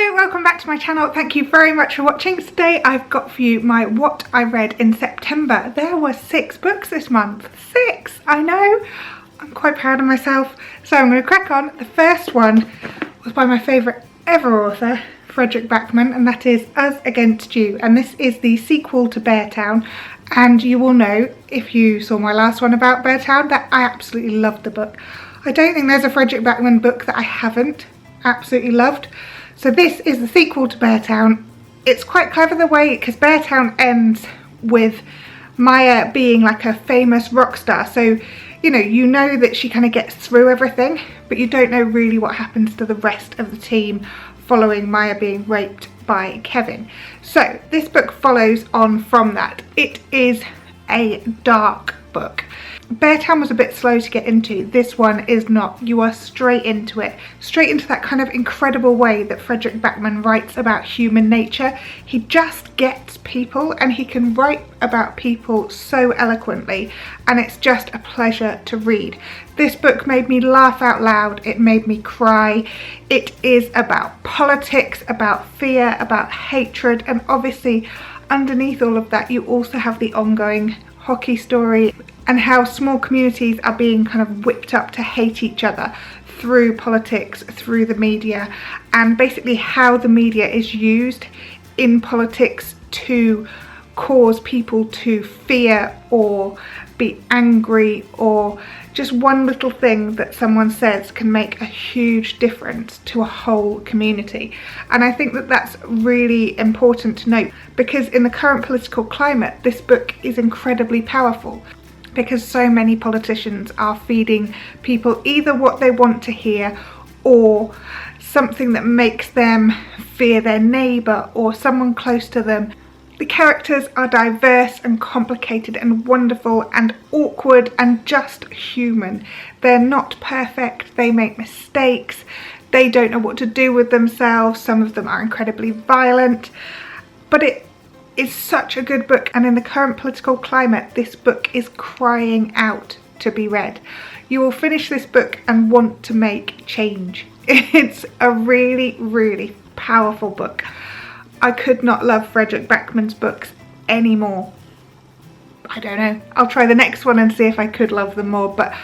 Hello, welcome back to my channel. Thank you very much for watching. Today I've got for you my what I read in September. There were 6 books this month. 6! I know. I'm quite proud of myself. So I'm going to crack on. The first one was by my favourite ever author, Fredrik Backman, and that is Us Against You. And this is the sequel to Beartown. And you will know, if you saw my last one about Beartown, that I absolutely loved the book. I don't think there's a Fredrik Backman book that I haven't absolutely loved. So this is the sequel to Beartown. It's quite clever the way, because Beartown ends with Maya being like a famous rock star. So, you know that she kind of gets through everything, but you don't know really what happens to the rest of the team following Maya being raped by Kevin. So this book follows on from that. It is a dark book. Beartown was a bit slow to get into. This one is not. You are straight into it. Straight into that kind of incredible way that Fredrik Backman writes about human nature. He just gets people, and he can write about people so eloquently, and it's just a pleasure to read. This book made me laugh out loud. It made me cry. It is about politics, about fear, about hatred, and obviously underneath all of that you also have the ongoing hockey story and how small communities are being kind of whipped up to hate each other through politics, through the media, and basically how the media is used in politics to cause people to fear or be angry, or just one little thing that someone says can make a huge difference to a whole community. And I think that that's really important to note, because in the current political climate, this book is incredibly powerful, because so many politicians are feeding people either what they want to hear or something that makes them fear their neighbour or someone close to them. The characters are diverse and complicated and wonderful and awkward and just human. They're not perfect, they make mistakes, they don't know what to do with themselves, some of them are incredibly violent, but it is such a good book, and in the current political climate, this book is crying out to be read. You will finish this book and want to make change. It's a really, really powerful book. I could not love Fredrik Backman's books anymore. I don't know. I'll try the next one and see if I could love them more, but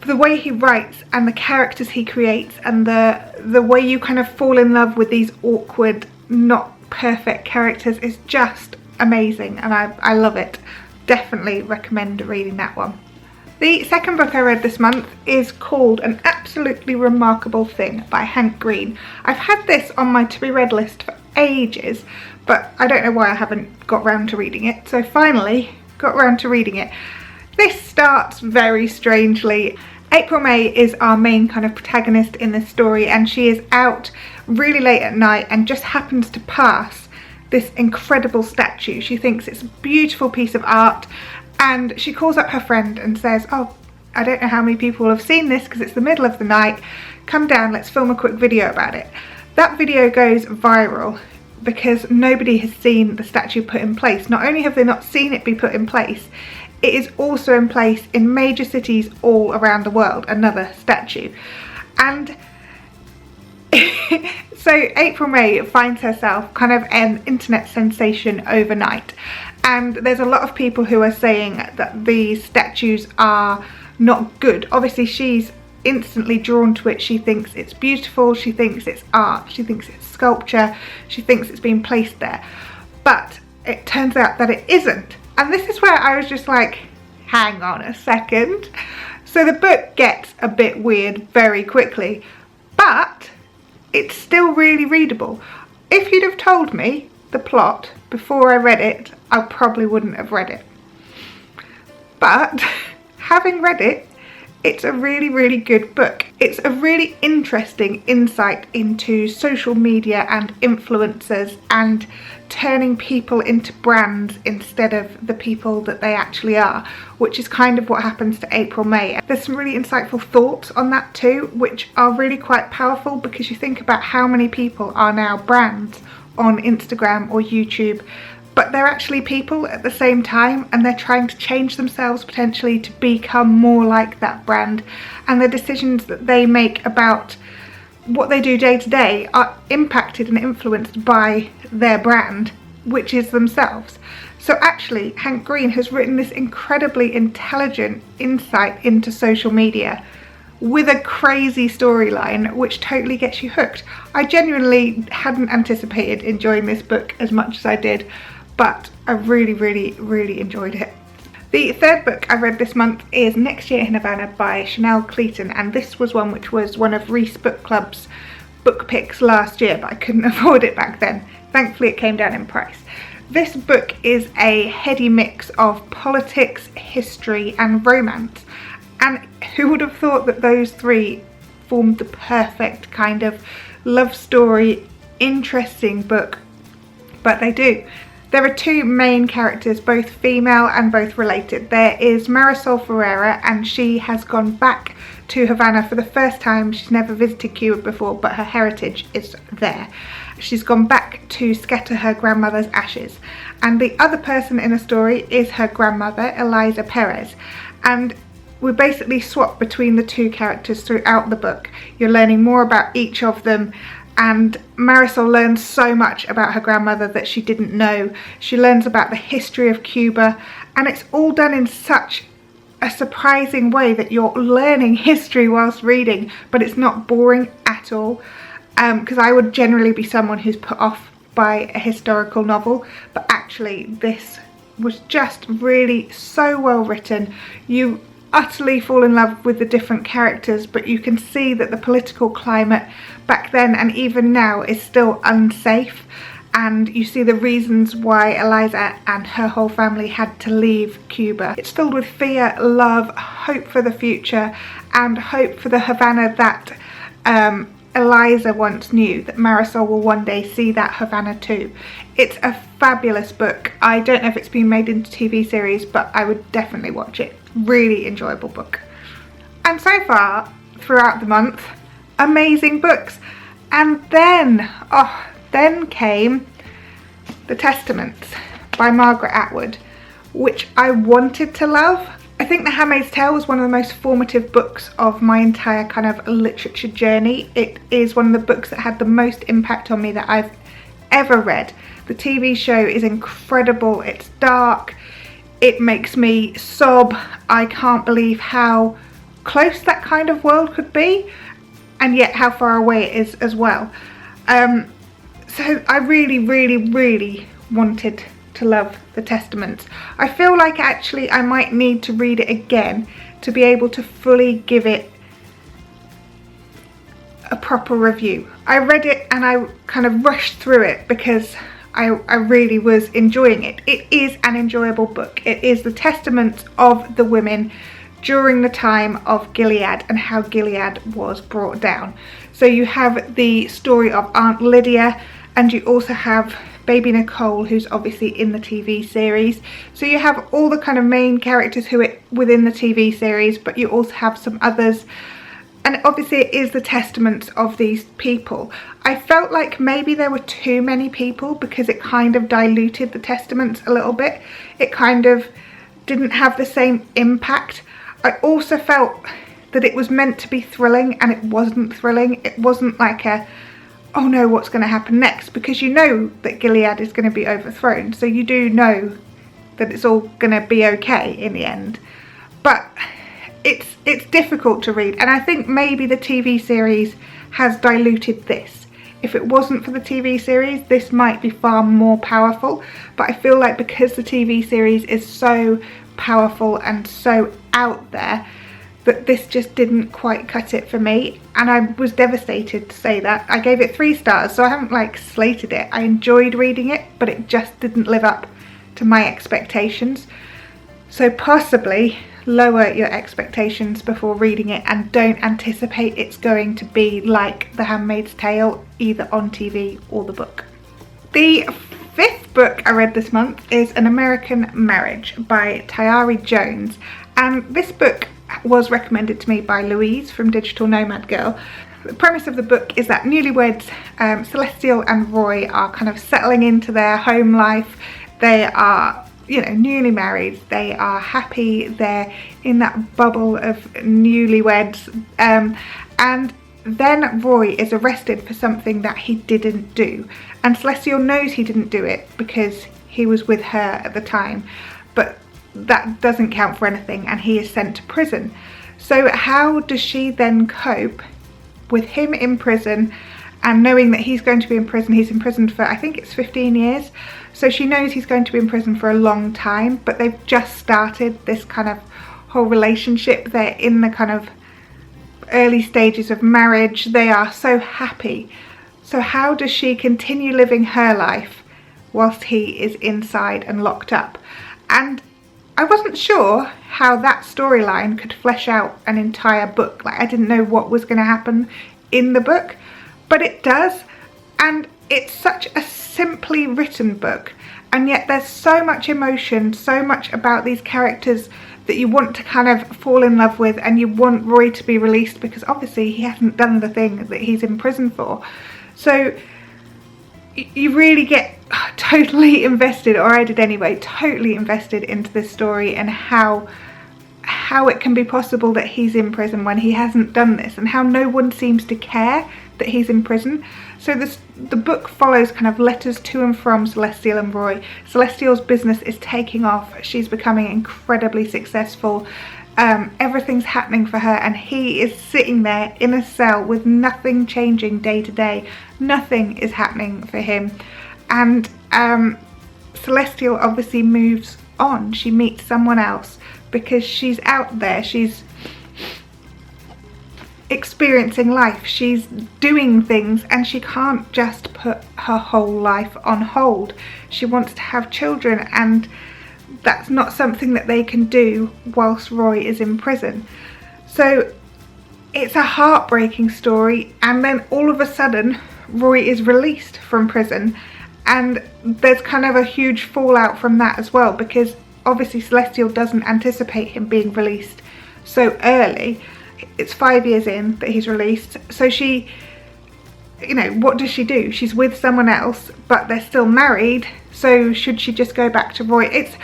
the way he writes and the characters he creates and the way you kind of fall in love with these awkward, not perfect characters is just amazing, and I love it. Definitely recommend reading that one. The second book I read this month is called An Absolutely Remarkable Thing by Hank Green. I've had this on my to be read list for ages, but I don't know why I haven't got round to reading it, so finally got round to reading it. This starts very strangely. April May is our main kind of protagonist in this story, and she is out really late at night and just happens to pass this incredible statue. She thinks it's a beautiful piece of art, and she calls up her friend and says, "Oh, I don't know how many people have seen this because it's the middle of the night. Come down, let's film a quick video about it." That video goes viral because nobody has seen the statue put in place. Not only have they not seen it be put in place, it is also in place in major cities all around the world, another statue. And so April May finds herself kind of an internet sensation overnight. And there's a lot of people who are saying that these statues are not good. Obviously she's instantly drawn to it. She thinks it's beautiful, she thinks it's art, she thinks it's sculpture, she thinks it's been placed there. But it turns out that it isn't. And this is where I was just like, hang on a second. So the book gets a bit weird very quickly, but it's still really readable. If you'd have told me the plot before I read it, I probably wouldn't have read it. But having read it, it's a really, really good book. It's a really interesting insight into social media and influencers and turning people into brands instead of the people that they actually are, which is kind of what happens to April May. There's some really insightful thoughts on that too, which are really quite powerful, because you think about how many people are now brands on Instagram or YouTube, but they're actually people at the same time, and they're trying to change themselves potentially to become more like that brand, and the decisions that they make about what they do day to day are impacted and influenced by their brand, which is themselves. So actually, Hank Green has written this incredibly intelligent insight into social media with a crazy storyline which totally gets you hooked. I genuinely hadn't anticipated enjoying this book as much as I did, but I really enjoyed it. The third book I read this month is Next Year in Havana by Chanel Cleeton, and this was one which was one of Reese Book Club's book picks last year, but I couldn't afford it back then. Thankfully it came down in price. This book is a heady mix of politics, history and romance, and who would have thought that those three formed the perfect kind of love story, interesting book, but they do. There are two main characters, both female and both related. There is Marisol Ferreira, and she has gone back to Havana for the first time. She's never visited Cuba before, but her heritage is there. She's gone back to scatter her grandmother's ashes. And the other person in the story is her grandmother, Eliza Perez. And we basically swap between the two characters throughout the book. You're learning more about each of them, and Marisol learns so much about her grandmother that she didn't know. She learns about the history of Cuba, and it's all done in such a surprising way that you're learning history whilst reading, but it's not boring at all. Because I would generally be someone who's put off by a historical novel, but actually this was just really so well written. You utterly fall in love with the different characters, but you can see that the political climate back then and even now is still unsafe, and you see the reasons why Eliza and her whole family had to leave Cuba. It's filled with fear, love, hope for the future, and hope for the Havana that Eliza once knew, that Marisol will one day see that Havana too. It's a fabulous book. I don't know if it's been made into TV series, but I would definitely watch it. Really enjoyable book. And so far throughout the month, amazing books. And then came The Testaments by Margaret Atwood, which I wanted to love. I think The Handmaid's Tale was one of the most formative books of my entire kind of literature journey. It is one of the books that had the most impact on me that I've ever read. The TV show is incredible. It's dark. It makes me sob. I can't believe how close that kind of world could be, and yet how far away it is as well. So I really wanted to love The Testaments. I feel like actually I might need to read it again to be able to fully give it a proper review. I read it and I kind of rushed through it because I really was enjoying it. It is an enjoyable book. It is the testament of the women during the time of Gilead and how Gilead was brought down. So you have the story of Aunt Lydia, and you also have Baby Nicole, who's obviously in the TV series. So you have all the kind of main characters who are within the TV series, but you also have some others. And obviously it is the testaments of these people. I felt like maybe there were too many people because it kind of diluted the testaments a little bit. It kind of didn't have the same impact. I also felt that it was meant to be thrilling, and it wasn't thrilling. It wasn't like a, oh no, what's going to happen next? Because you know that Gilead is going to be overthrown. So you do know that it's all going to be okay in the end. But it's difficult to read, and I think maybe the TV series has diluted this. If it wasn't for the TV series, this might be far more powerful, but I feel like because the TV series is so powerful and so out there, that this just didn't quite cut it for me, and I was devastated to say that. I gave it 3 stars, so I haven't like slated it. I enjoyed reading it, but it just didn't live up to my expectations. So possibly lower your expectations before reading it, and don't anticipate it's going to be like The Handmaid's Tale, either on TV or the book. The 5th book I read this month is An American Marriage by Tayari Jones, and this book was recommended to me by Louise from Digital Nomad Girl. The premise of the book is that newlyweds Celestial and Roy are kind of settling into their home life. They are, you know, newly married, they are happy, they're in that bubble of newlyweds, and then Roy is arrested for something that he didn't do, and Celestial knows he didn't do it because he was with her at the time, but that doesn't count for anything, and he is sent to prison. So how does she then cope with him in prison and knowing that he's going to be in prison? He's imprisoned for, I think it's 15 years. So she knows he's going to be in prison for a long time, but they've just started this kind of whole relationship. They're in the kind of early stages of marriage. They are so happy. So how does she continue living her life whilst he is inside and locked up? And I wasn't sure how that storyline could flesh out an entire book. Like, I didn't know what was going to happen in the book, but it does. And it's such a simply written book, and yet there's so much emotion, so much about these characters that you want to kind of fall in love with, and you want Roy to be released because obviously he hasn't done the thing that he's in prison for. So you really get totally invested, or I did anyway, totally invested into this story and how it can be possible that he's in prison when he hasn't done this, and how no one seems to care that he's in prison. So the book follows kind of letters to and from Celestial and Roy. Celestial's business is taking off. She's becoming incredibly successful. Everything's happening for her, and he is sitting there in a cell with nothing changing day to day. Nothing is happening for him. And Celestial obviously moves on. She meets someone else because she's out there. She's experiencing life, she's doing things, and she can't just put her whole life on hold. She wants to have children, and that's not something that they can do whilst Roy is in prison. So it's a heartbreaking story, and then all of a sudden Roy is released from prison, and there's kind of a huge fallout from that as well, because obviously Celestial doesn't anticipate him being released so early. It's 5 years in that he's released. So she, you know, what does she do? She's with someone else, but they're still married. So should she just go back to Roy? It's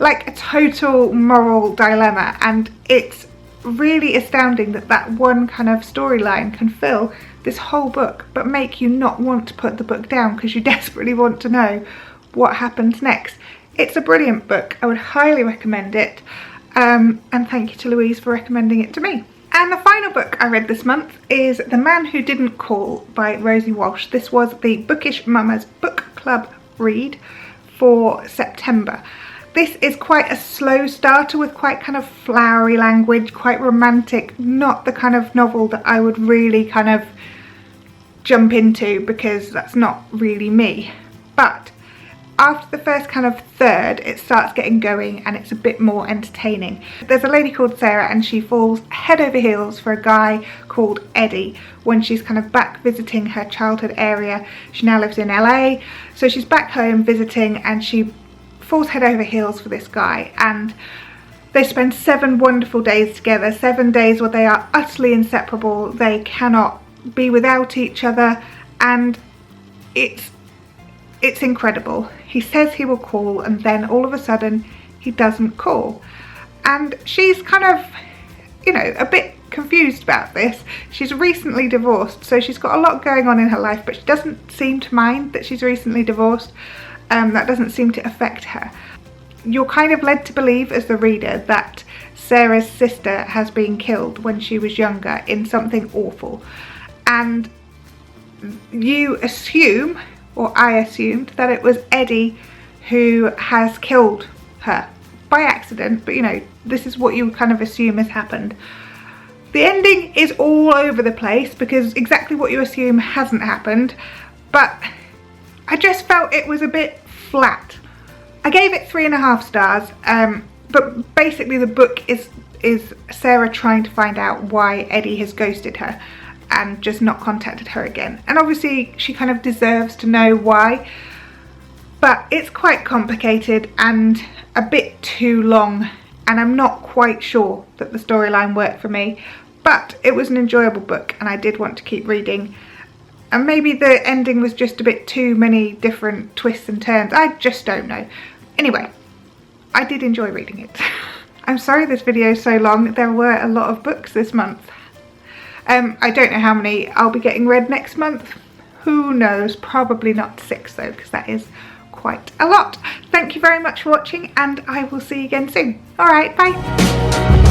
like a total moral dilemma, and it's really astounding that that one kind of storyline can fill this whole book but make you not want to put the book down because you desperately want to know what happens next. It's a brilliant book. I would highly recommend it, and thank you to Louise for recommending it to me. And the final book I read this month is The Man Who Didn't Call by Rosie Walsh. This was the Bookish Mama's book club read for September. This is quite a slow starter with quite kind of flowery language, quite romantic, not the kind of novel that I would really kind of jump into because that's not really me. But after the first kind of third, it starts getting going and it's a bit more entertaining. There's a lady called Sarah, and she falls head over heels for a guy called Eddie when she's kind of back visiting her childhood area. She now lives in LA, so she's back home visiting, and she falls head over heels for this guy, and they spend 7 wonderful days together, 7 days where they are utterly inseparable. They cannot be without each other, and it's incredible. He says he will call, and then all of a sudden he doesn't call, and she's kind of, you know, a bit confused about this. She's recently divorced, so she's got a lot going on in her life, but she doesn't seem to mind that she's recently divorced. That doesn't seem to affect her. You're kind of led to believe as the reader that Sarah's sister has been killed when she was younger in something awful, and you assume, or I assumed, that it was Eddie who has killed her by accident, but you know, this is what you kind of assume has happened. The ending is all over the place because exactly what you assume hasn't happened, but I just felt it was a bit flat. I gave it 3.5 stars, but basically the book is Sarah trying to find out why Eddie has ghosted her and just not contacted her again. And obviously she kind of deserves to know why, but it's quite complicated and a bit too long, and I'm not quite sure that the storyline worked for me, but it was an enjoyable book and I did want to keep reading. And maybe the ending was just a bit too many different twists and turns. I just don't know. Anyway, I did enjoy reading it. I'm sorry this video is so long. There were a lot of books this month. I don't know how many I'll be getting read next month. Who knows? Probably not 6 though, because that is quite a lot. Thank you very much for watching, and I will see you again soon. Alright, bye.